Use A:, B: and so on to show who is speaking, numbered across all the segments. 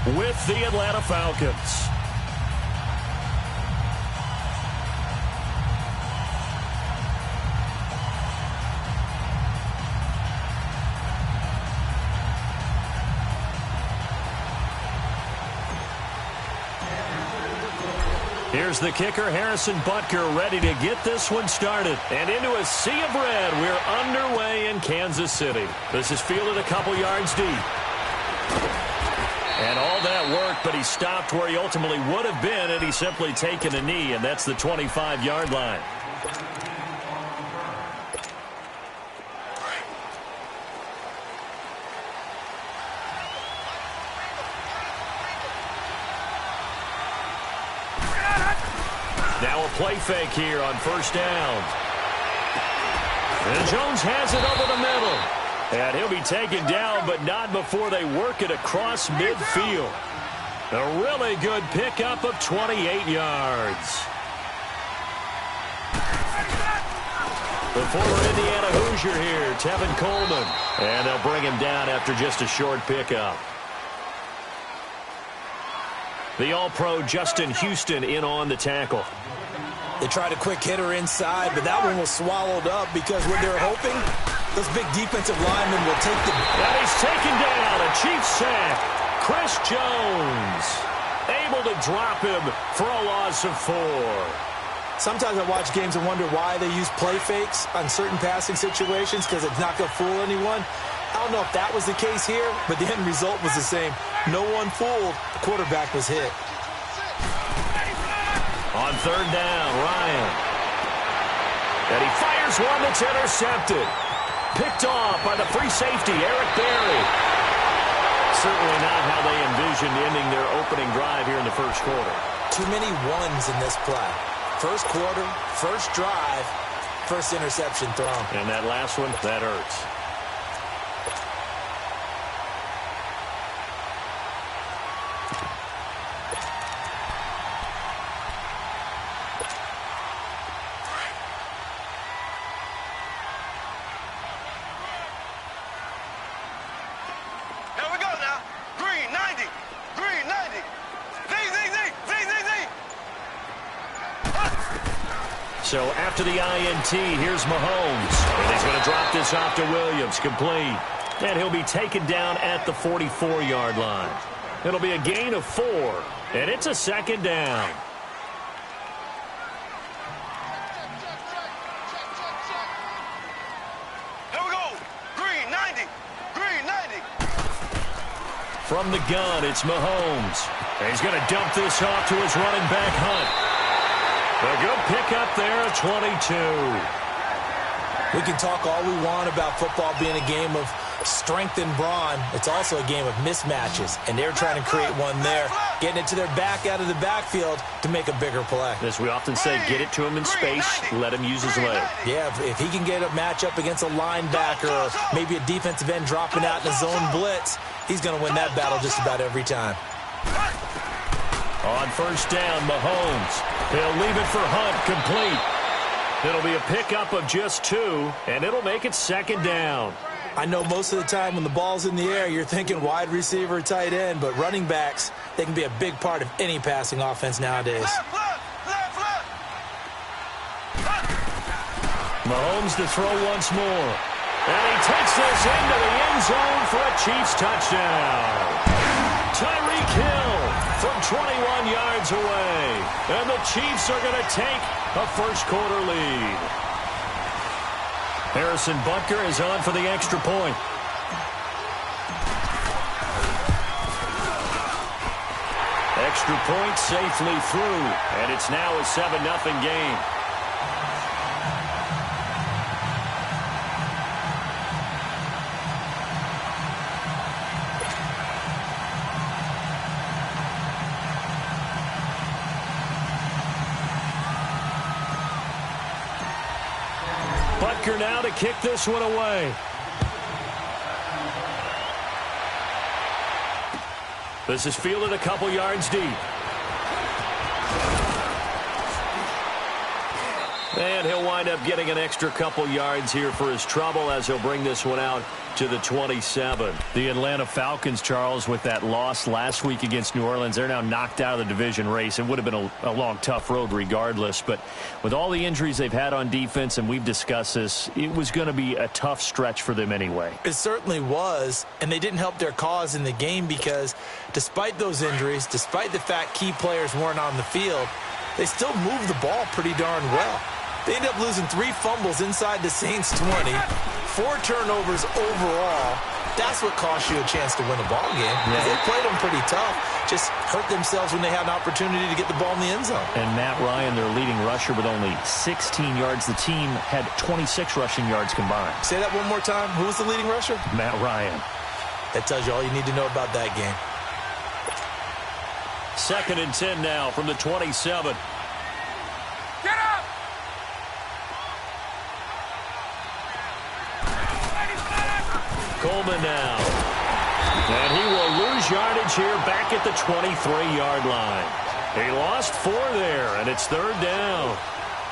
A: with the Atlanta Falcons. Here's the kicker, Harrison Butker, ready to get this one started. And into a sea of red, we're underway in Kansas City. This is fielded a couple yards deep. And all that worked, but he stopped where he ultimately would have been, and he's simply taken a knee, and that's the 25-yard line. Now a play fake here on first down. And Jones has it over the middle. And he'll be taken down, but not before they work it across midfield. A really good pickup of 28 yards. The former Indiana Hoosier here, Tevin Coleman. And they'll bring him down after just a short pickup. The All-Pro Justin Houston in on the tackle.
B: They tried a quick hitter inside, but that one was swallowed up because what they're hoping, those big defensive linemen will take the...
A: And he's taken down, a Chiefs sack. Chris Jones able to drop him for a loss of 4.
B: Sometimes I watch games and wonder why they use play fakes on certain passing situations because it's not going to fool anyone. I don't know if that was the case here, but the end result was the same. No one fooled. The quarterback was hit.
A: On third down, Ryan. And he fires one that's intercepted. Picked off by the free safety, Eric Berry. Certainly not how they envisioned ending their opening drive here in the first quarter.
B: Too many ones in this play. First quarter, first drive, first interception thrown.
A: And that last one, that hurts. So after the INT, here's Mahomes. And he's going to drop this off to Williams, complete. And he'll be taken down at the 44-yard line. It'll be a gain of 4, and it's a second down.
C: Here we go. Green 90. Green 90.
A: From the gun, it's Mahomes. And he's going to dump this off to his running back, Hunt. A good pickup there at 22.
B: We can talk all we want about football being a game of strength and brawn. It's also a game of mismatches, and they're trying to create one there, getting it to their back out of the backfield to make a bigger play.
A: As we often say, get it to him in space, let him use his leg.
B: Yeah, if he can get a matchup against a linebacker or maybe a defensive end dropping out in a zone blitz, he's going to win that battle just about every time.
A: On first down, Mahomes. He'll leave it for Hunt, complete. It'll be a pickup of just 2, and it'll make it second down.
B: I know most of the time when the ball's in the air, you're thinking wide receiver, tight end, but running backs, they can be a big part of any passing offense nowadays.
A: Mahomes to throw once more. And he takes this into the end zone for a Chiefs touchdown. Tyreek Hill from 21 yards away. And the Chiefs are going to take a first-quarter lead. Harrison Butker is on for the extra point. Extra point safely through, and it's now a 7-0 game. Butker now to kick this one away. This is fielded a couple yards deep. And he'll wind up getting an extra couple yards here for his trouble as he'll bring this one out to the 27. The Atlanta Falcons, Charles, with that loss last week against New Orleans, they're now knocked out of the division race. It would have been a long, tough road regardless. But with all the injuries they've had on defense, and we've discussed this, it was going to be a tough stretch for them anyway.
B: It certainly was, and they didn't help their cause in the game because despite those injuries, despite the fact key players weren't on the field, they still moved the ball pretty darn well. They ended up losing 3 fumbles inside the Saints' 20, 4 turnovers overall. That's what cost you a chance to win a ball game. Yeah. They played them pretty tough, just hurt themselves when they had an opportunity to get the ball in the end zone.
A: And Matt Ryan, their leading rusher, with only 16 yards. The team had 26 rushing yards combined.
B: Say that one more time. Who was the leading rusher?
A: Matt Ryan.
B: That tells you all you need to know about that game.
A: 2nd and 10 now from the 27.
C: Get up!
A: Coleman now. And he will lose yardage here back at the 23-yard line. He lost 4 there, and it's 3rd down.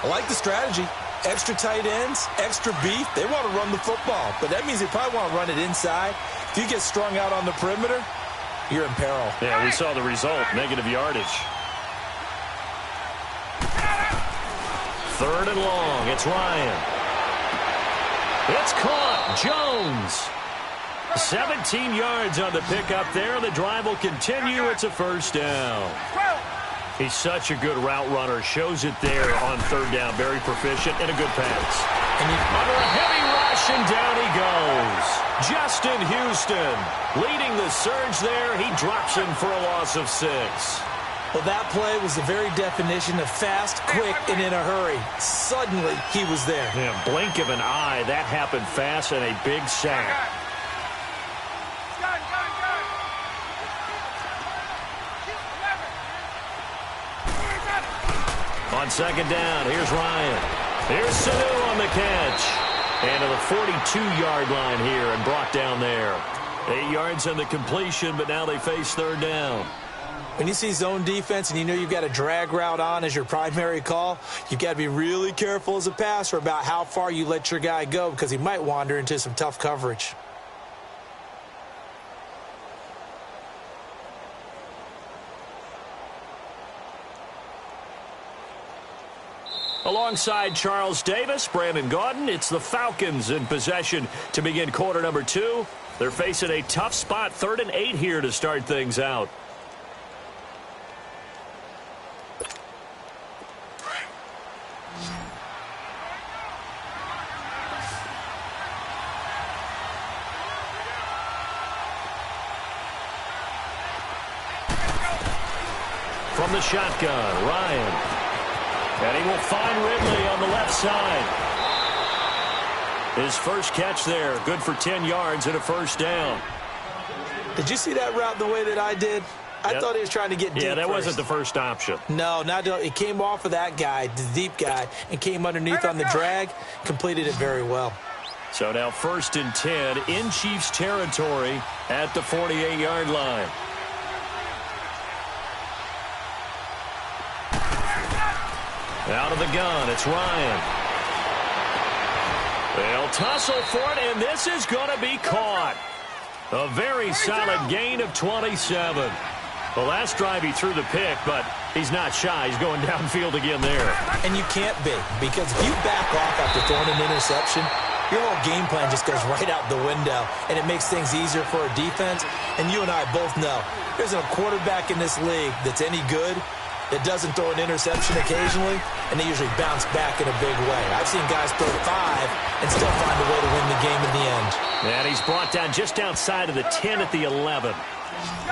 B: I like the strategy. Extra tight ends, extra beef. They want to run the football, but that means they probably want to run it inside. If you get strung out on the perimeter, you're in peril.
A: Yeah, we saw the result, negative yardage. 3rd and long. It's Ryan. It's caught. Jones. 17 yards on the pickup there. The drive will continue. It's a 1st down. He's such a good route runner. Shows it there on 3rd down. Very proficient and a good pass. Under a heavy rush, and down he goes. Justin Houston leading the surge there. He drops him for a loss of 6.
B: Well, that play was the very definition of fast, quick, and in a hurry. Suddenly, he was there.
A: Yeah, blink of an eye. That happened fast, and a big sack. On 2nd down, here's Ryan. Here's Sanu on the catch. And to the 42-yard line here and brought down there. 8 yards on the completion, but now they face 3rd down.
B: When you see zone defense and you know you've got a drag route on as your primary call, you've got to be really careful as a passer about how far you let your guy go because he might wander into some tough coverage.
A: Alongside Charles Davis, Brandon Gaudin, it's the Falcons in possession to begin quarter number 2. They're facing a tough spot, 3rd and 8 here to start things out. From the shotgun, Ryan. And he will find Ridley on the left side. His first catch there, good for 10 yards and a 1st down.
B: Did you see that route the way that I did? I thought he was trying to get deep.
A: Yeah, that
B: first.
A: wasn't the first option.
B: No, it came off of that guy, the deep guy, and came underneath on the drag, completed it very well.
A: So now 1st and 10 in Chiefs territory at the 48-yard line. Out of the gun, it's Ryan. They'll tussle for it, and this is going to be caught. A very solid gain of 27. The last drive he threw the pick, but he's not shy. He's going downfield again there.
B: And you can't be, because if you back off after throwing an interception, your whole game plan just goes right out the window, and it makes things easier for a defense. And you and I both know there's a quarterback in this league that's any good that doesn't throw an interception occasionally, and they usually bounce back in a big way. I've seen guys throw 5 and still find a way to win the game in the end.
A: And he's brought down just outside of the 10 at the 11.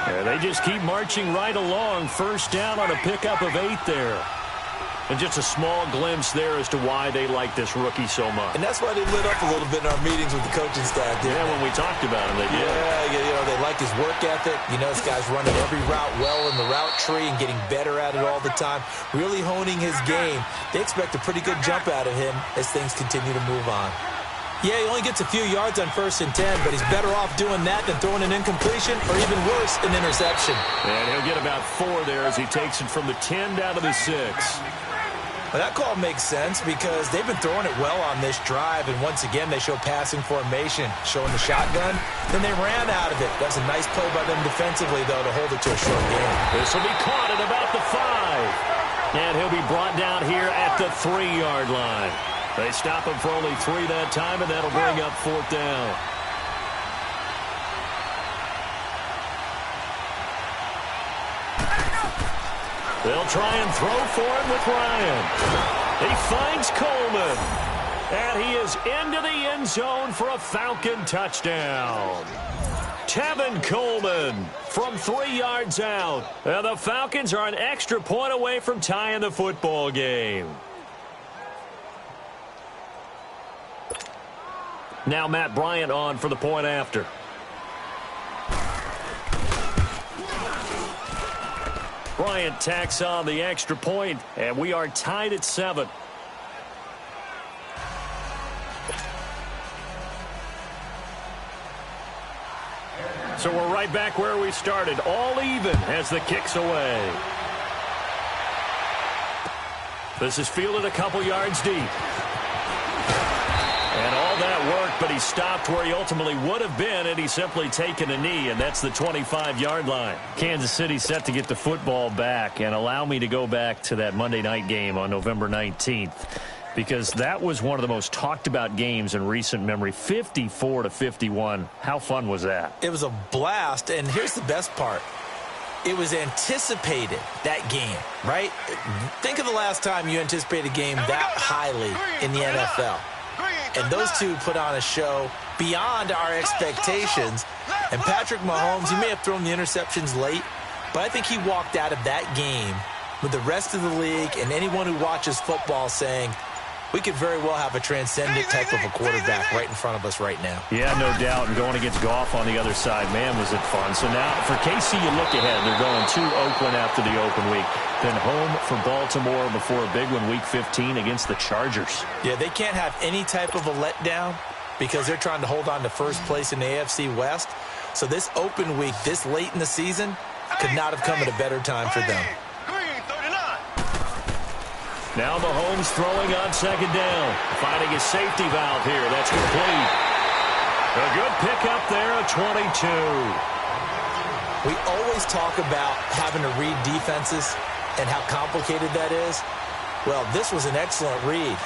A: Yeah, they just keep marching right along. 1st down on a pickup of 8 there. And just a small glimpse there as to why they like this rookie so much.
B: And that's why they lit up a little bit in our meetings with the coaching staff.
A: Yeah, when we talked about him, they did.
B: Yeah, they like his work ethic. You know, this guy's running every route well in the route tree and getting better at it all the time, really honing his game. They expect a pretty good jump out of him as things continue to move on. Yeah, he only gets a few yards on 1st and 10, but he's better off doing that than throwing an incompletion or even worse, an interception.
A: And he'll get about 4 there as he takes it from the 10 down to the 6.
B: Well, that call makes sense because they've been throwing it well on this drive, and once again, they show passing formation, showing the shotgun. Then they ran out of it. That's a nice play by them defensively, though, to hold it to a short game.
A: This will be caught at about the 5. And he'll be brought down here at the 3-yard line. They stop him for only 3 that time, and that'll bring up 4th down. They'll try and throw for it with Ryan. He finds Coleman. And he is into the end zone for a Falcon touchdown. Tevin Coleman from 3 yards out. And the Falcons are an extra point away from tying the football game. Now Matt Bryant on for the point after. Bryant tacks on the extra point, and we are tied at 7. So we're right back where we started, all even as the kick's away. This is fielded a couple yards deep. And all that worked, but he stopped where he ultimately would have been, and he's simply taken a knee, and that's the 25-yard line. Kansas City set to get the football back, and allow me to go back to that Monday night game on November 19th, because that was one of the most talked about games in recent memory, 54-51. How fun was that?
B: It was a blast, and here's the best part. It was anticipated, that game, right? Think of the last time you anticipated a game that highly in the NFL. And those two put on a show beyond our expectations. And Patrick Mahomes, he may have thrown the interceptions late, but I think he walked out of that game with the rest of the league and anyone who watches football saying, we could very well have a transcendent type of a quarterback right in front of us right now.
A: Yeah, no doubt. And going against Goff on the other side, man, was it fun. So now for KC, you look ahead. They're going to Oakland after the open week. Then home for Baltimore before a big one, Week 15 against the Chargers.
B: Yeah, they can't have any type of a letdown because they're trying to hold on to first place in the AFC West. So this open week, this late in the season, could not have come at a better time for them.
A: Now Mahomes throwing on 2nd down. Finding his safety valve here. That's complete. A good pickup there at 22.
B: We always talk about having to read defenses and how complicated that is. Well, this was an excellent read.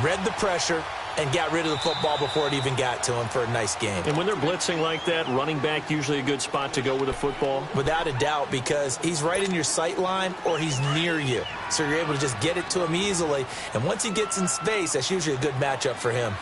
B: Read the pressure and got rid of the football before it even got to him for a nice game.
A: And when they're blitzing like that, running back usually a good spot to go with a football?
B: Without a doubt, because he's right in your sight line or he's near you. So you're able to just get it to him easily. And once he gets in space, that's usually a good matchup for him.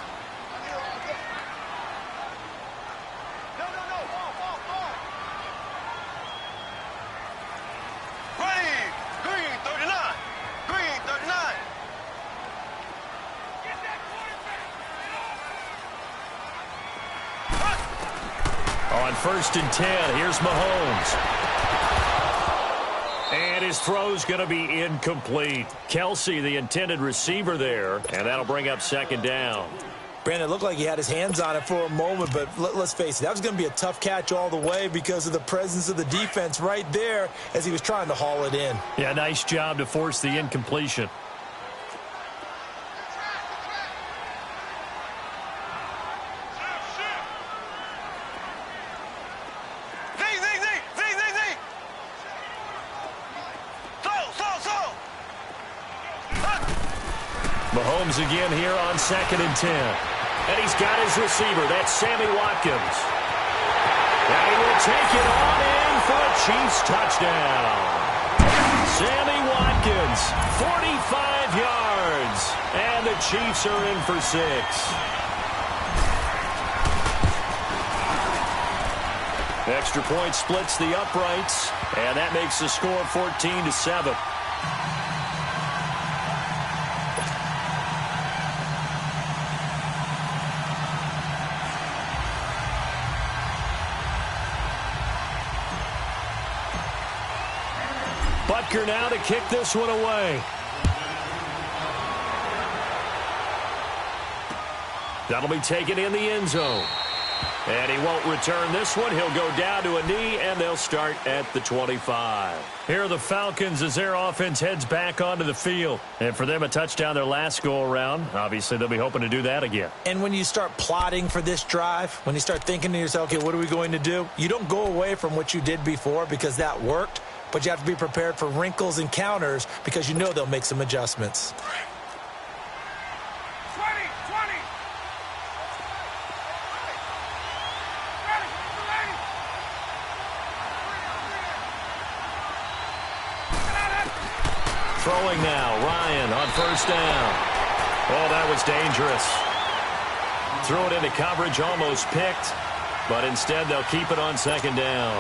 A: On 1st and 10, here's Mahomes. And his throw's going to be incomplete. Kelsey, the intended receiver there, and that'll bring up 2nd down.
B: Brandon, it looked like he had his hands on it for a moment, but let's face it, that was going to be a tough catch all the way because of the presence of the defense right there as he was trying to haul it in.
A: Yeah, nice job to force the incompletion. Mahomes again here on 2nd and 10. And he's got his receiver. That's Sammy Watkins. And he will take it on in for a Chiefs touchdown. Sammy Watkins, 45 yards. And the Chiefs are in for 6. Extra point splits the uprights. And that makes the score 14-7. Butker now to kick this one away. That'll be taken in the end zone. And he won't return this one. He'll go down to a knee, and they'll start at the 25. Here are the Falcons as their offense heads back onto the field. And for them, a touchdown their last go-around. Obviously, they'll be hoping to do that again.
B: And when you start plotting for this drive, when you start thinking to yourself, okay, what are we going to do? You don't go away from what you did before because that worked, but you have to be prepared for wrinkles and counters because you know they'll make some adjustments.
A: Throwing now, Ryan on first down. Oh, that was dangerous. Threw it into coverage, almost picked, but instead they'll keep it on second down.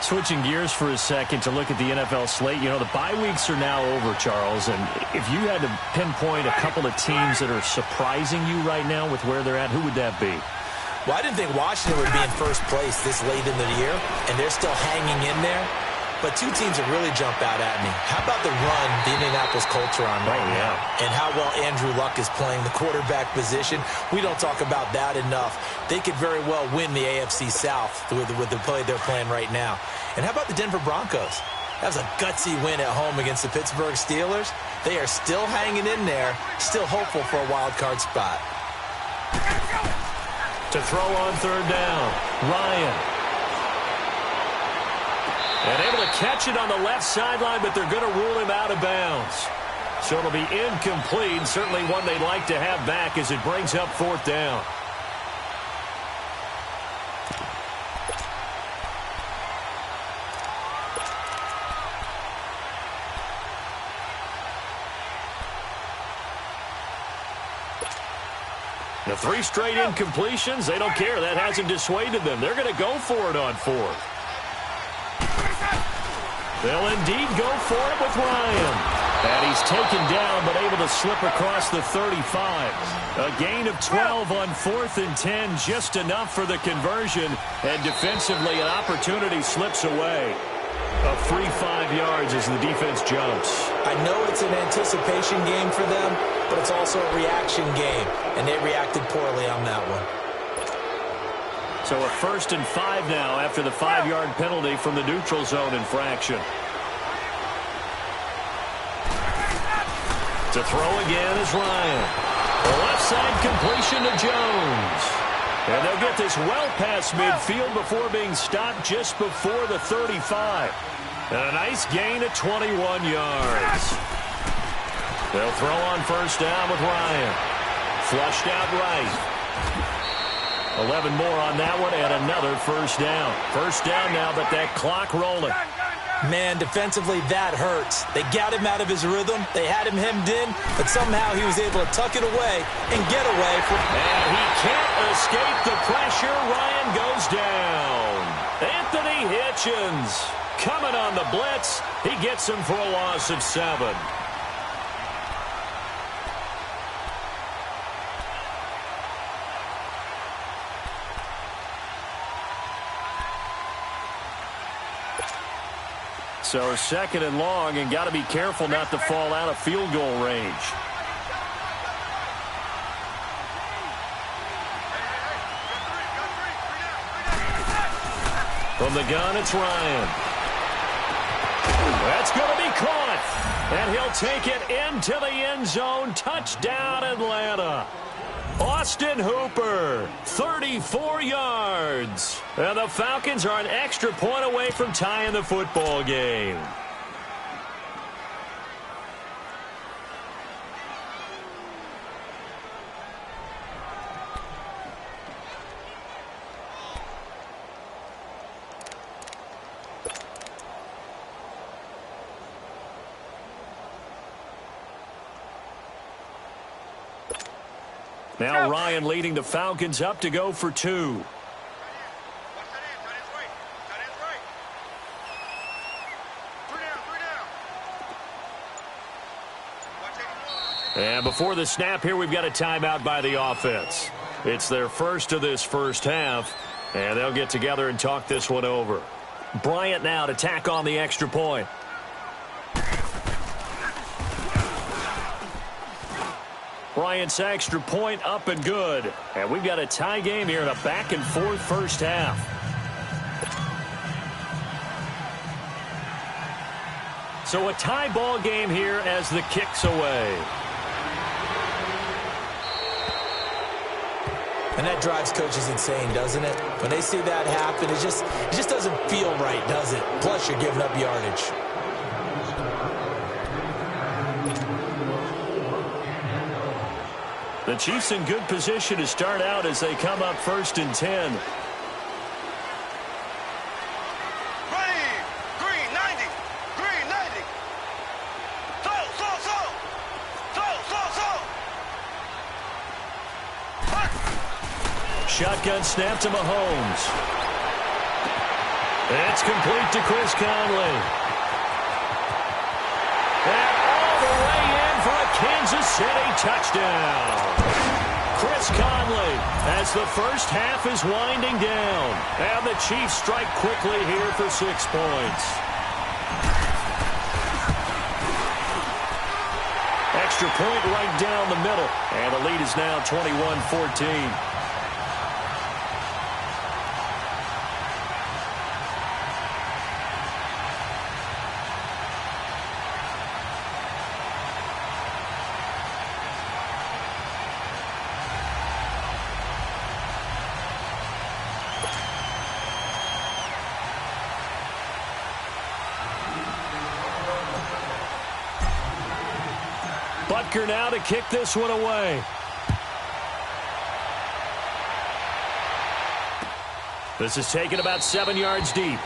A: Switching gears for a second to look at the NFL slate, you know, the bye weeks are now over, Charles, and if you had to pinpoint a couple of teams that are surprising you right now with where they're at, who would that be?
B: Well, I didn't think Washington would be in first place this late in the year, and they're still hanging in there. But two teams that really jump out at me. How about the run the Indianapolis Colts are on right now? And how well Andrew Luck is playing the quarterback position. We don't talk about that enough. They could very well win the AFC South with the play they're playing right now. And how about the Denver Broncos? That was a gutsy win at home against the Pittsburgh Steelers. They are still hanging in there, still hopeful for a wild card spot.
A: To throw on third down, Ryan. And able to catch it on the left sideline, but they're going to rule him out of bounds. So it'll be incomplete, certainly one they'd like to have back as it brings up fourth down. The 3 straight incompletions, they don't care. That hasn't dissuaded them. They're going to go for it on fourth. They'll indeed go for it with Ryan. And he's taken down, but able to slip across the 35. A gain of 12 on 4th and 10, just enough for the conversion. And defensively, an opportunity slips away. A free 5 yards as the defense jumps.
B: I know it's an anticipation game for them, but it's also a reaction game. And they reacted poorly on that one.
A: So a 1st and 5 now after the 5-yard penalty from the neutral zone infraction. To throw again is Ryan. The left side completion to Jones. And they'll get this well past midfield before being stopped just before the 35. And a nice gain of 21 yards. They'll throw on first down with Ryan. Flushed out right. 11 more on that one, and another first down. First down now, but that clock rolling.
B: Man, defensively, that hurts. They got him out of his rhythm. They had him hemmed in, but somehow he was able to tuck it away and get away from...
A: And he can't escape the pressure. Ryan goes down. Anthony Hitchens coming on the blitz. He gets him for a loss of 7. So 2nd and long, and got to be careful not to fall out of field goal range. From the gun, it's Ryan. That's going to be caught. And he'll take it into the end zone. Touchdown, Atlanta. Austin Hooper, 34 yards. And the Falcons are an extra point away from tying the football game. Now Ryan leading the Falcons up to go for 2. And before the snap here, we've got a timeout by the offense. It's their first of this first half, and they'll get together and talk this one over. Bryant now to tack on the extra point. Bryant's extra point up and good. And we've got a tie game here in a back-and-forth first half. So a tie ball game here as the kick's away.
B: And that drives coaches insane, doesn't it? When they see that happen, it just doesn't feel right, does it? Plus, you're giving up yardage.
A: The Chiefs in good position to start out as they come up 1st and 10.
C: Green 90. Green 90. So.
A: Shotgun snap to Mahomes. It's complete to Chris Conley. And all the way in for a Kansas City touchdown. Chris Conley as the first half is winding down. And the Chiefs strike quickly here for 6 points. Extra point right down the middle. And the lead is now 21-14. Butker now to kick this one away. This is taken about 7 yards deep.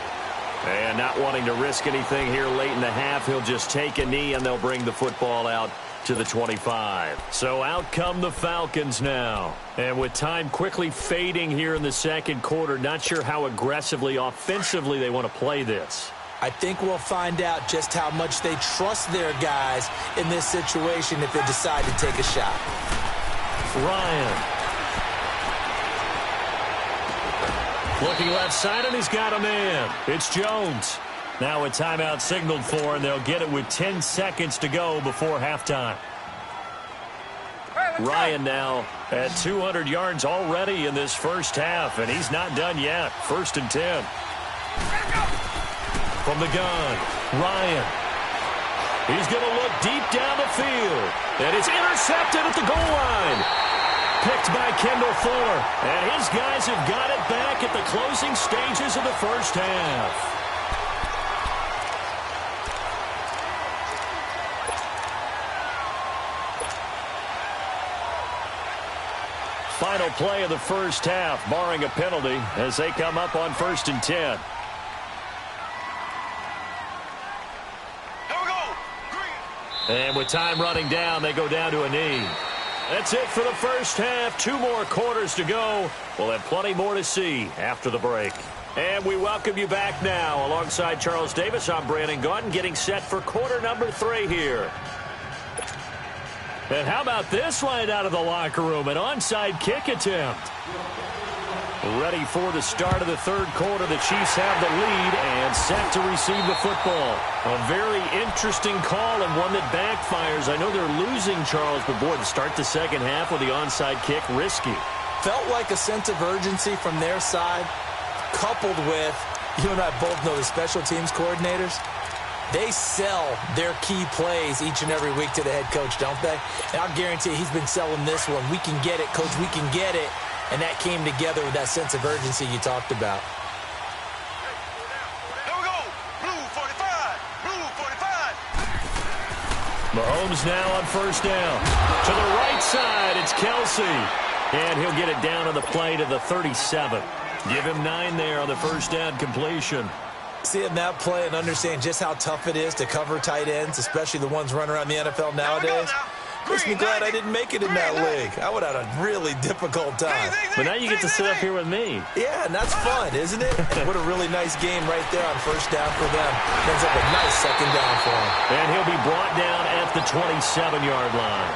A: And not wanting to risk anything here late in the half, he'll just take a knee and they'll bring the football out to the 25. So out come the Falcons now. And with time quickly fading here in the second quarter, not sure how aggressively, offensively they want to play this.
B: I think we'll find out just how much they trust their guys in this situation if they decide to take a shot.
A: Ryan. Looking left side, and he's got a man. It's Jones. Now a timeout signaled for, and they'll get it with 10 seconds to go before halftime. Ryan now at 200 yards already in this first half, and he's not done yet. 1st and 10. From the gun, Ryan. He's going to look deep down the field. And it's intercepted at the goal line. Picked by Kendall Fuller. And his guys have got it back at the closing stages of the first half. Final play of the first half, barring a penalty, as they come up on 1st and 10. And with time running down, they go down to a knee. That's it for the first half. 2 more quarters to go. We'll have plenty more to see after the break. And we welcome you back now. Alongside Charles Davis, I'm Brandon Gaudin, getting set for quarter number 3 here. And how about this right out of the locker room? An onside kick attempt. Ready for the start of the third quarter. The Chiefs have the lead and set to receive the football. A very interesting call and one that backfires. I know they're losing, Charles, but boy, to start the second half with the onside kick, risky.
B: Felt like a sense of urgency from their side, coupled with, you and I both know the special teams coordinators. They sell their key plays each and every week to the head coach, don't they? And I'll guarantee he's been selling this one. We can get it, coach, we can get it. And that came together with that sense of urgency you talked about.
C: Here we go. Blue 45. Blue 45.
A: Mahomes now on 1st down. To the right side, it's Kelsey. And he'll get it down on the play to the 37. Give him 9 there on the 1st down completion.
B: Seeing that play and understand just how tough it is to cover tight ends, especially the ones running around the NFL nowadays. Makes me glad I didn't make it in that league. I would have had a really difficult time.
A: But now you get to sit up here with me.
B: Yeah, and that's fun, isn't it? What a really nice game right there on 1st down for them. Ends up a nice 2nd down for him.
A: And he'll be brought down at the 27-yard line.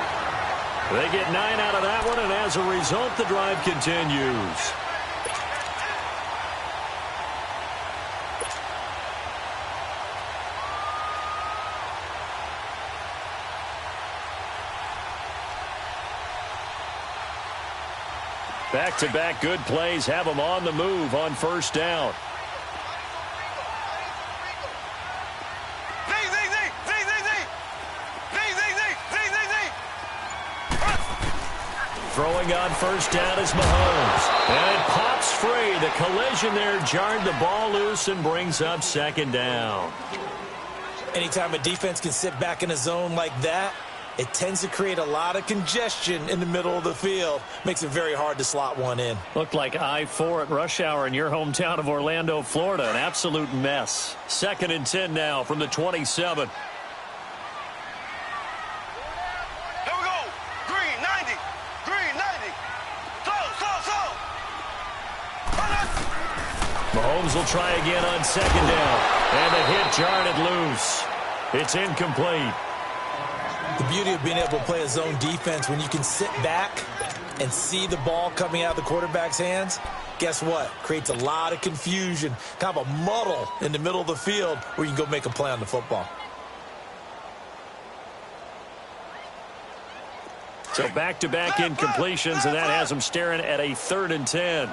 A: They get 9 out of that one, and as a result, the drive continues. Back-to-back good plays have them on the move on first down. Throwing on first down is Mahomes. And it pops free. The collision there jarred the ball loose and brings up second down.
B: Anytime a defense can sit back in a zone like that, it tends to create a lot of congestion in the middle of the field. Makes it very hard to slot one in.
A: Looked like I-4 at rush hour in your hometown of Orlando, Florida. An absolute mess. 2nd and 10 now from the 27. Mahomes will try again on second down. And the hit jarred it loose. It's incomplete.
B: The beauty of being able to play a zone defense when you can sit back and see the ball coming out of the quarterback's hands, guess what? Creates a lot of confusion, kind of a muddle in the middle of the field where you can go make a play on the football.
A: So back-to-back incompletions, and that has them staring at a 3rd and 10.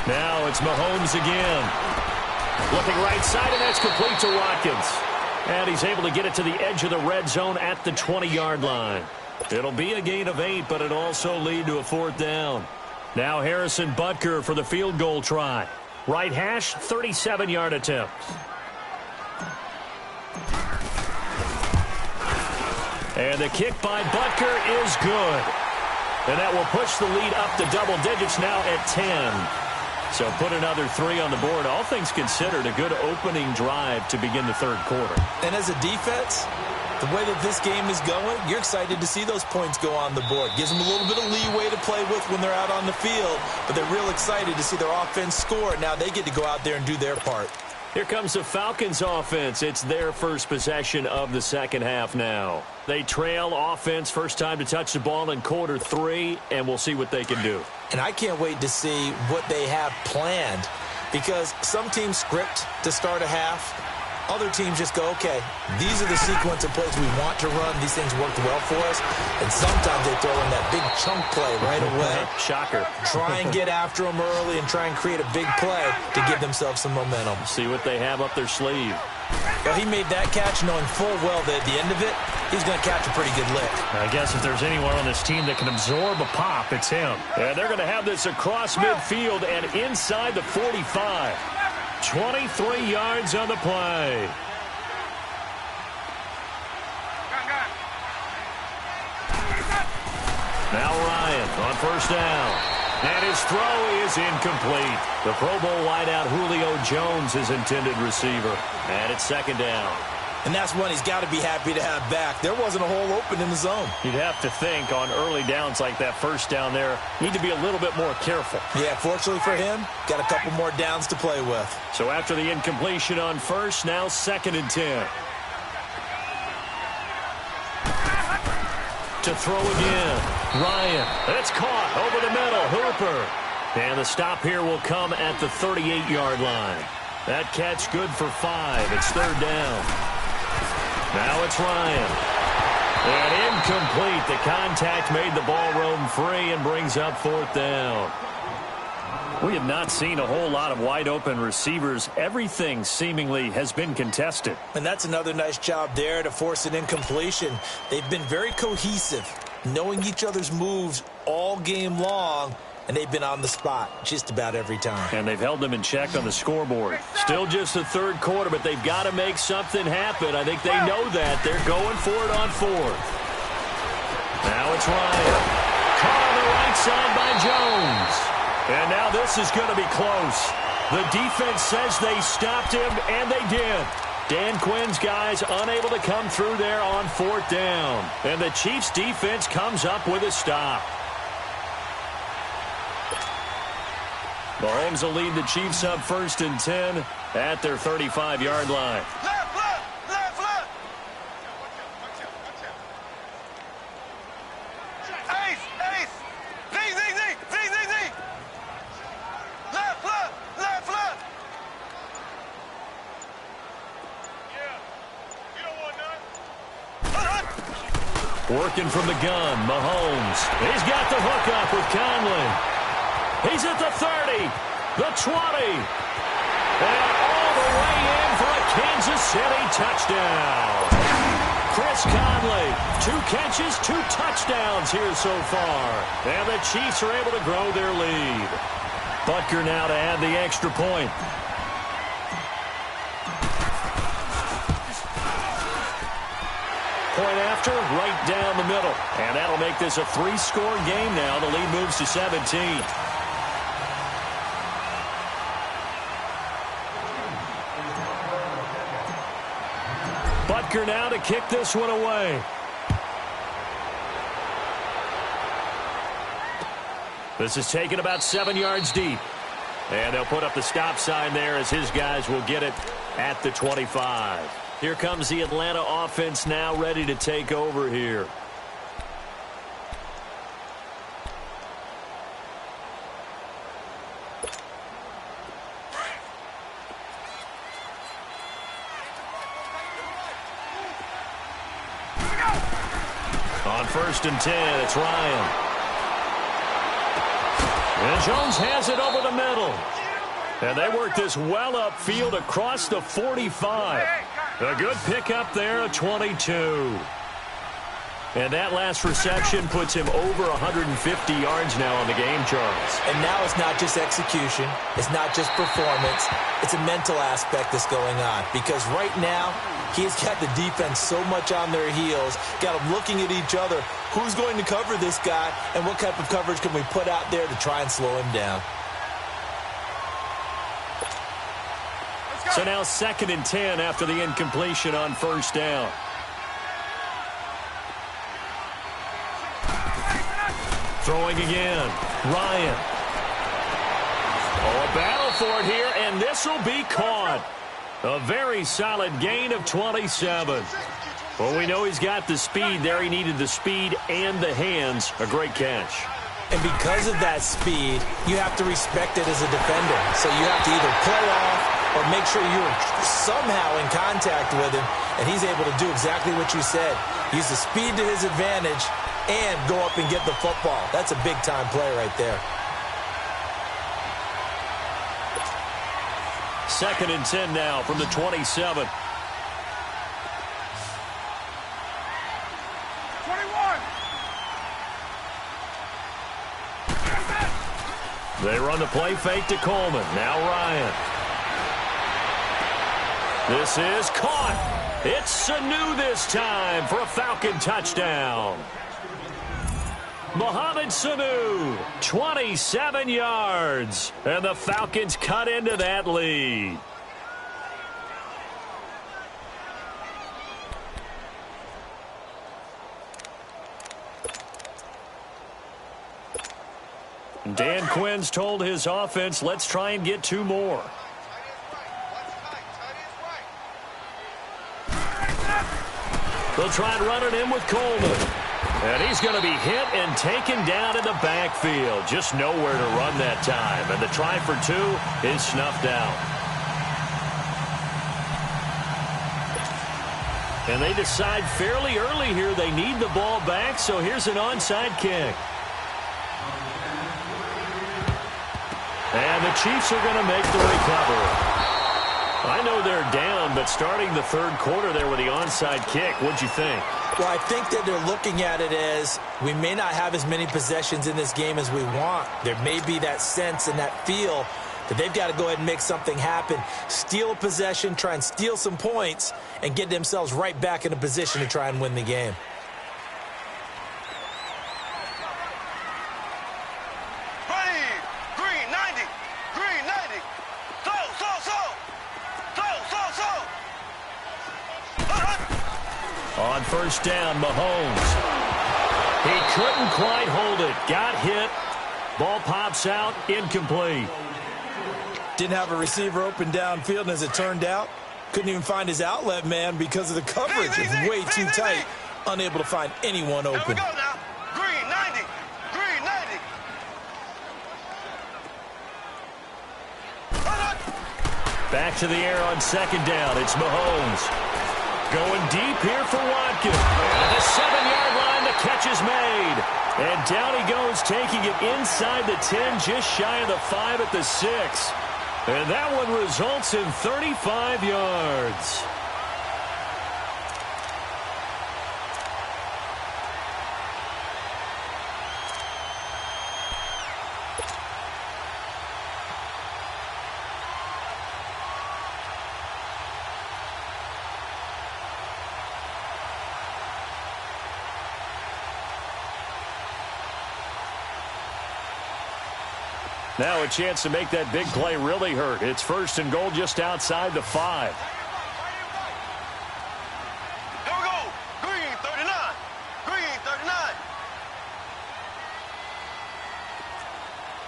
A: Now it's Mahomes again. Looking right side, and that's complete to Watkins. And he's able to get it to the edge of the red zone at the 20-yard line. It'll be a gain of 8, but it'll also lead to a 4th down. Now Harrison Butker for the field goal try. Right hash, 37-yard attempt. And the kick by Butker is good. And that will push the lead up to double digits now at 10. So put another 3 on the board. All things considered, a good opening drive to begin the 3rd quarter.
B: And as a defense, the way that this game is going, you're excited to see those points go on the board. Gives them a little bit of leeway to play with when they're out on the field, but they're real excited to see their offense score. Now they get to go out there and do their part.
A: Here comes the Falcons offense. It's their first possession of the second half now. They trail offense, first time to touch the ball in quarter 3, and we'll see what they can do.
B: And I can't wait to see what they have planned, because some teams script to start a half. Other teams just go, okay, these are the sequence of plays we want to run. These things worked well for us. And sometimes they throw in that big chunk play right away.
A: Shocker.
B: Try and get after them early and try and create a big play to give themselves some momentum.
A: See what they have up their sleeve.
B: Well, he made that catch knowing full well that at the end of it, he's going to catch a pretty good lick.
A: I guess if there's anyone on this team that can absorb a pop, it's him. And they're going to have this across midfield and inside the 45. 23 yards on the play. Now Ryan on first down. And his throw is incomplete. The Pro Bowl wideout Julio Jones is intended receiver. And it's second down.
B: And that's one he's got to be happy to have back. There wasn't a hole open in the zone.
A: You'd have to think on early downs like that first down there, need to be a little bit more careful.
B: Yeah, fortunately for him, got a couple more downs to play with.
A: So after the incompletion on first, now 2nd and 10. To throw again. Ryan. It's caught over the middle. Hooper. And the stop here will come at the 38-yard line. That catch good for 5. It's 3rd down. Now it's Ryan. And incomplete. The contact made the ball roam free and brings up 4th down. We have not seen a whole lot of wide-open receivers. Everything seemingly has been contested.
B: And that's another nice job there to force an incompletion. They've been very cohesive, knowing each other's moves all game long, and they've been on the spot just about every time.
A: And they've held them in check on the scoreboard. Still just the 3rd quarter, but they've got to make something happen. I think they know that. They're going for it on 4th. Now it's Ryan. Caught on the right side by Jones. And now this is going to be close. The defense says they stopped him, and they did. Dan Quinn's guys unable to come through there on 4th down. And the Chiefs defense comes up with a stop. Mahomes will lead the Chiefs up 1st and 10 at their 35-yard line.
C: Left, left, left, left. Ace, ace.
A: Working from the gun, Mahomes. He's got the hook up with Conley. He's at the 30, the 20, and all the way in for a Kansas City touchdown. Chris Conley, 2 catches, 2 touchdowns here so far. And the Chiefs are able to grow their lead. Butker now to add the extra point. Point after, right down the middle. And that'll make this a 3-score game now. The lead moves to 17. Butker now to kick this one away. This is taken about 7 yards deep. And they'll put up the stop sign there as his guys will get it at the 25. Here comes the Atlanta offense now ready to take over here. On 1st and 10, it's Ryan. And Jones has it over the middle. And they work this well upfield across the 45. A good pickup there, a 22. And that last reception puts him over 150 yards now on the game, Charles.
B: And now it's not just execution. It's not just performance. It's a mental aspect that's going on. Because right now, he's got the defense so much on their heels, got them looking at each other. Who's going to cover this guy, and what type of coverage can we put out there to try and slow him down?
A: So now 2nd and 10 after the incompletion on 1st down. Throwing again. Ryan. Oh, a battle for it here, and this will be caught. A very solid gain of 27. Well, we know he's got the speed there. He needed the speed and the hands. A great catch.
B: And because of that speed, you have to respect it as a defender. So you have to either play off or make sure you're somehow in contact with him, and he's able to do exactly what you said. Use the speed to his advantage and go up and get the football. That's a big-time play right there.
A: 2nd and 10 now from the 27.
C: 21.
A: They run the play fake to Coleman. Now Ryan. This is caught. It's Sanu this time for a Falcon touchdown. Mohamed Sanu, 27 yards. And the Falcons cut into that lead. Dan Quinn's told his offense, let's try and get 2 more. They'll try and run it in with Coleman. And he's going to be hit and taken down in the backfield. Just nowhere to run that time. And the try for 2 is snuffed out. And they decide fairly early here they need the ball back, so here's an onside kick. And the Chiefs are going to make the recovery. I know they're down, but starting the 3rd quarter there with the onside kick, what'd you think?
B: Well, I think that they're looking at it as we may not have as many possessions in this game as we want. There may be that sense and that feel that they've got to go ahead and make something happen, steal a possession, try and steal some points, and get themselves right back in a position to try and win the game.
A: On 1st down, Mahomes. He couldn't quite hold it. Got hit. Ball pops out. Incomplete.
B: Didn't have a receiver open downfield, and as it turned out, couldn't even find his outlet man because of the coverage. It's way too tight. Unable to find anyone open.
C: Here we go now. Green 90. Green 90.
A: Back to the air on 2nd down. It's Mahomes. Going deep here for Watkins. At the 7-yard line, the catch is made. And down he goes, taking it inside the 10, just shy of the 5 at the 6. And that one results in 35 yards. Now a chance to make that big play really hurt. It's 1st and goal just outside the 5.
C: Here we go. Green 39. Green 39.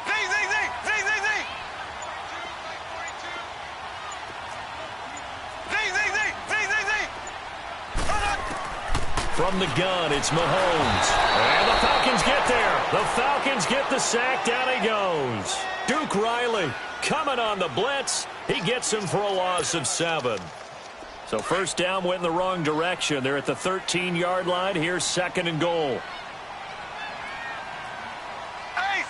C: Z.
A: From the gun, it's Mahomes. And the Falcons get there. The Falcons get the sack. Down he goes. Duke Riley coming on the blitz. He gets him for a loss of 7. So first down went in the wrong direction. They're at the 13-yard line. Here's 2nd and goal.
C: Ace.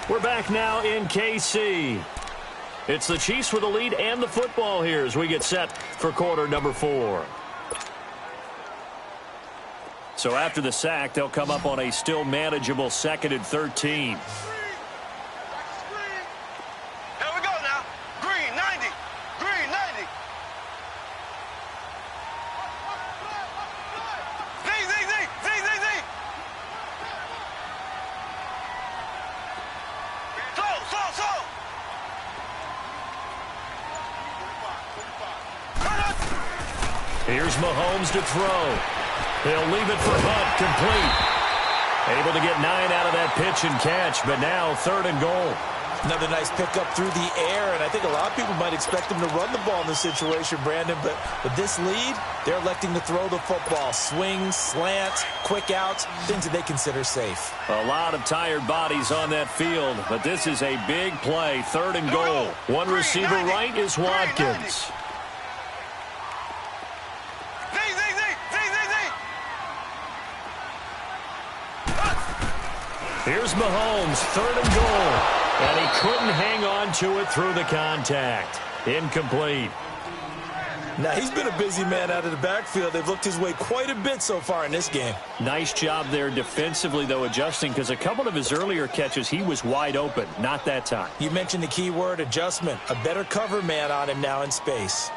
A: We're back now in KC. It's the Chiefs with the lead and the football here as we get set for quarter number 4. So after the sack, they'll come up on a still manageable 2nd and 13.
C: Here we go now. Green 90. Green 90. Z. Slow.
A: Here's Mahomes to throw. He'll leave it for Hunt, complete. Able to get 9 out of that pitch and catch, but now 3rd and goal.
B: Another nice pickup through the air, and I think a lot of people might expect him to run the ball in this situation, Brandon, but with this lead, they're electing to throw the football. Swings, slants, quick outs, things that they consider safe.
A: A lot of tired bodies on that field, but this is a big play. 3rd and goal. One receiver right is Watkins. Here's Mahomes, 3rd and goal. And he couldn't hang on to it through the contact. Incomplete.
B: Now, he's been a busy man out of the backfield. They've looked his way quite a bit so far in this game.
A: Nice job there defensively, though, adjusting, because a couple of his earlier catches, he was wide open. Not that time.
B: You mentioned the key word, adjustment. A better cover man on him now in space.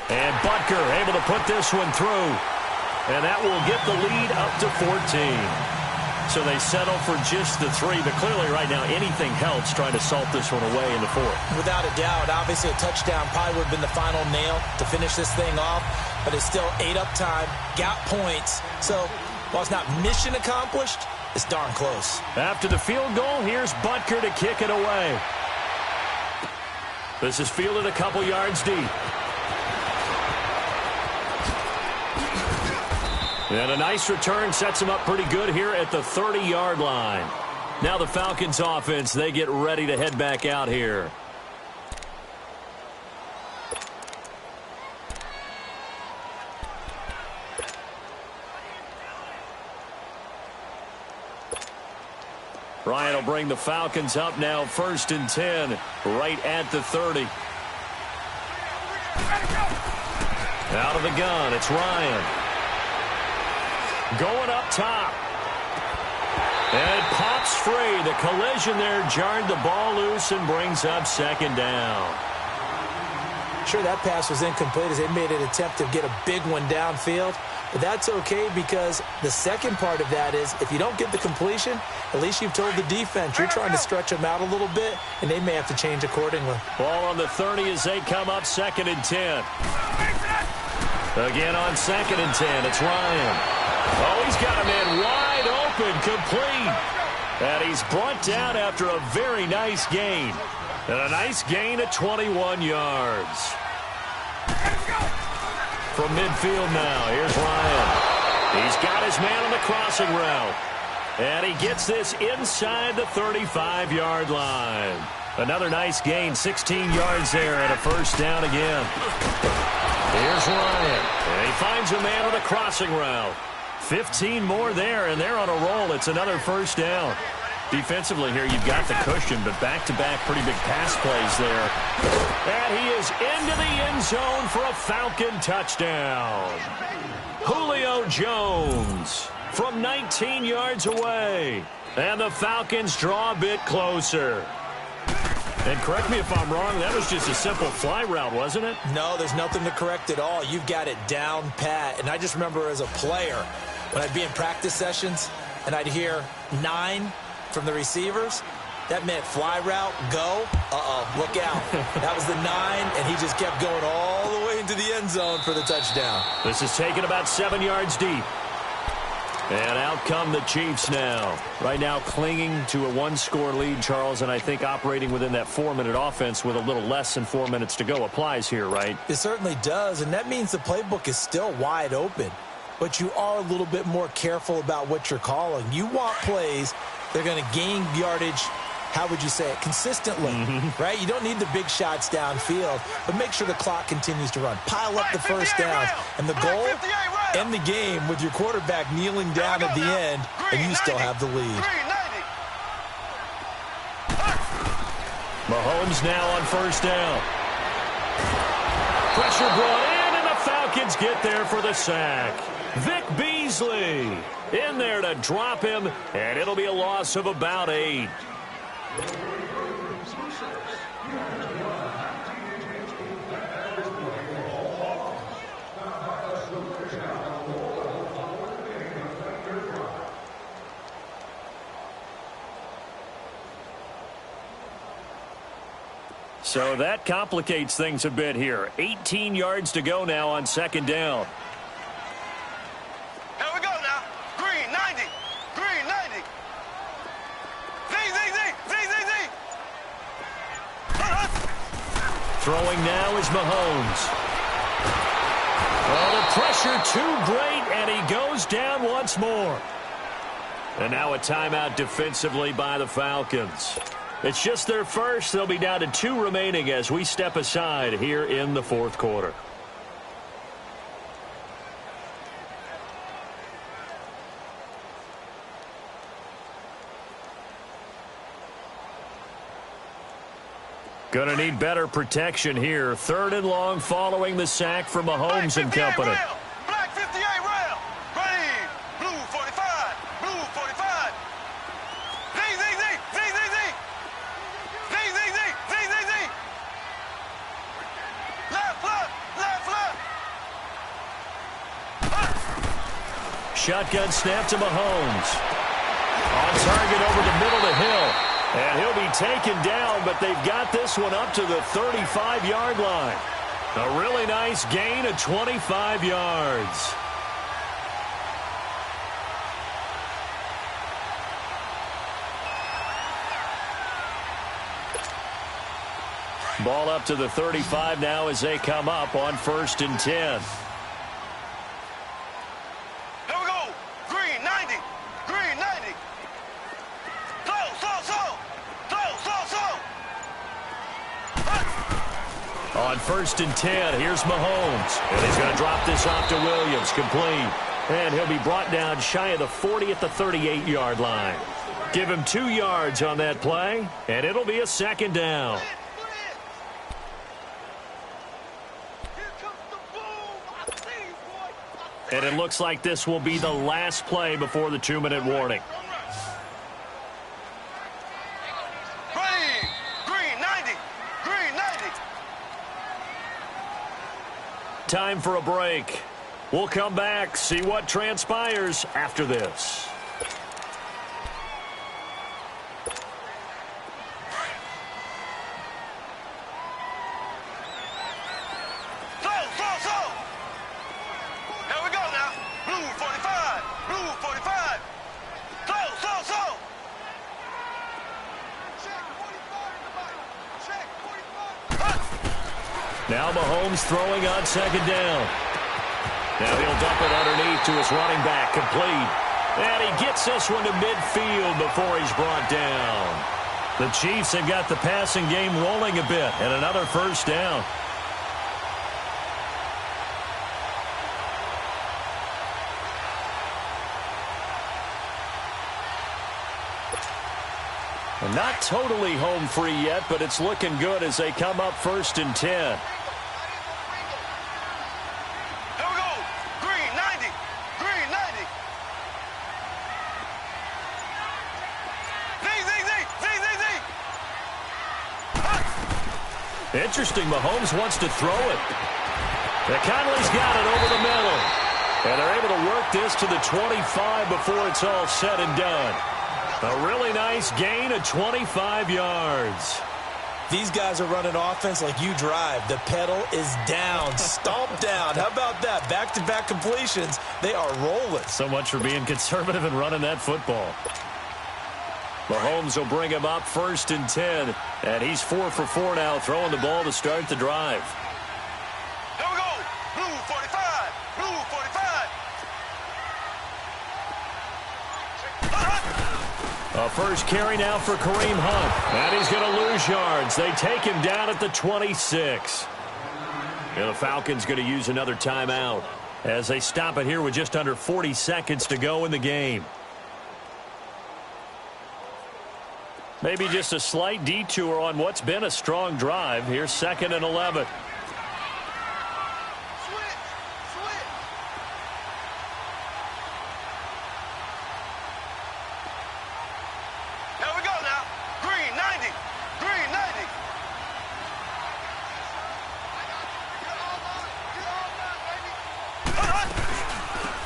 A: And Butker able to put this one through. And that will get the lead up to 14. So they settle for just the 3. But clearly right now anything helps trying to salt this one away in the 4th.
B: Without a doubt, obviously a touchdown probably would have been the final nail to finish this thing off. But it's still 8 up time, got points. So while it's not mission accomplished, it's darn close.
A: After the field goal, here's Butker to kick it away. This is fielded a couple yards deep. And a nice return sets him up pretty good here at the 30-yard line. Now the Falcons offense, they get ready to head back out here. Ryan will bring the Falcons up now 1st and 10, right at the 30. Out of the gun, it's Ryan. Going up top. And it pops free. The collision there jarred the ball loose and brings up 2nd down.
B: Sure, that pass was incomplete as they made an attempt to get a big one downfield. But that's okay because the second part of that is if you don't get the completion, at least you've told the defense you're trying to stretch them out a little bit, and they may have to change accordingly.
A: Ball on the 30 as they come up 2nd and 10. Again on 2nd and 10, it's Ryan. Oh, he's got him in wide open, complete. And he's brought down after a very nice gain. And a nice gain at 21 yards. From midfield now, here's Ryan. He's got his man on the crossing route. And he gets this inside the 35-yard line. Another nice gain, 16 yards there, and a first down again. Here's Ryan. And he finds a man with a crossing route. 15 more there, and they're on a roll. It's another first down. Defensively here, you've got the cushion, but back-to-back pretty big pass plays there. And he is into the end zone for a Falcon touchdown. Julio Jones from 19 yards away. And the Falcons draw a bit closer. And correct me if I'm wrong, that was just a simple fly route, wasn't it?
B: No, there's nothing to correct at all. You've got it down pat. And I just remember as a player, when I'd be in practice sessions and I'd hear 9 from the receivers, that meant fly route, go, look out. That was the 9, and he just kept going all the way into the end zone for the touchdown.
A: This is taken about 7 yards deep. And out come the Chiefs now. Right now clinging to a 1-score lead, Charles, and I think operating within that 4-minute offense with a little less than 4 minutes to go applies here, right?
B: It certainly does, and that means the playbook is still wide open. But you are a little bit more careful about what you're calling. You want plays that are going to gain yardage, how would you say it, consistently, right? You don't need the big shots downfield, but make sure the clock continues to run. Pile up the first downs. And the goal, end the game with your quarterback kneeling down at the end, and you still have the lead.
A: Mahomes now on first down. Pressure brought in, and the Falcons get there for the sack. Vic Beasley in there to drop him, and it'll be a loss of about 8. So that complicates things a bit here. 18 yards to go now on second down.
C: Here we go now. Green, 90. Green, 90. Z.
A: Throwing now is Mahomes. Oh, the pressure too great, and he goes down once more. And now a timeout defensively by the Falcons. It's just their first. They'll be down to 2 remaining as we step aside here in the fourth quarter. Gonna need better protection here. 3rd and long following the sack from Mahomes and company.
C: Black 58 rail. Green. Blue 45. Blue 45. Z. Left.
A: Shotgun snap to Mahomes. On target over the middle to Hill. And he'll be taken down, but they've got this one up to the 35-yard line. A really nice gain of 25 yards. Ball up to the 35 now as they come up on 1st and 10.
C: Here we go. Green, 90. Green, 90.
A: On 1st and 10, here's Mahomes. And he's going to drop this off to Williams, complete. And he'll be brought down shy of the 40 at the 38-yard line. Give him 2 yards on that play, and it'll be a 2nd down. And it looks like this will be the last play before the 2-minute warning.
C: Green, 90. Green, 90.
A: Time for a break. We'll come back, see what transpires after this.
C: Here we go now. Blue 45. Blue 45. Slow. Check 45.
A: Now Mahomes throwing on 2nd down. Now he'll dump it underneath to his running back, complete. And he gets this one to midfield before he's brought down. The Chiefs have got the passing game rolling a bit, and another first down. And not totally home free yet, but it's looking good as they come up 1st and 10.
C: Here we go. Green, 90. Green, 90. Z.
A: Interesting, Mahomes wants to throw it. Conley's got it over the middle. And they're able to work this to the 25 before it's all said and done. A really nice gain of 25 yards.
B: These guys are running offense like you drive. The pedal is down, stomped down. How about that? Back-to-back completions. They are rolling.
A: So much for being conservative and running that football. Mahomes will bring him up 1st and 10. And he's 4 for 4 now, throwing the ball to start the drive.
C: Here we go. Blue 45. Blue 45.
A: A first carry now for Kareem Hunt. And he's going to lose yards. They take him down at the 26. And the Falcons going to use another timeout as they stop it here with just under 40 seconds to go in the game. Maybe just a slight detour on what's been a strong drive. Here's 2nd and 11.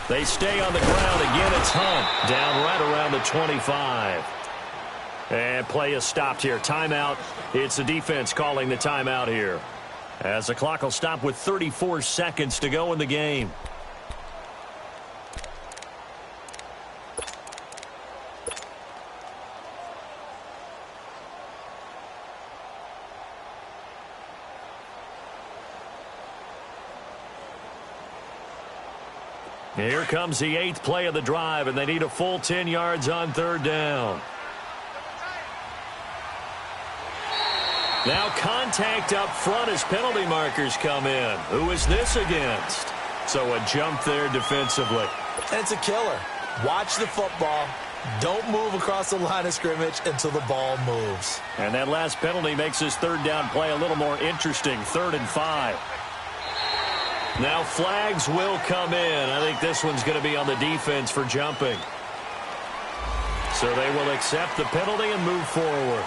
A: They stay on the ground. Again, it's Hunt. Down right around the 25. And play is stopped here. Timeout. It's the defense calling the timeout here, as the clock will stop with 34 seconds to go in the game. Here comes the 8th play of the drive, and they need a full 10 yards on 3rd down. Now contact up front as penalty markers come in. Who is this against? So a jump there defensively.
B: And it's a killer. Watch the football. Don't move across the line of scrimmage until the ball moves.
A: And that last penalty makes this 3rd down play a little more interesting. 3rd and 5. Now flags will come in. I think this one's going to be on the defense for jumping. So they will accept the penalty and move forward.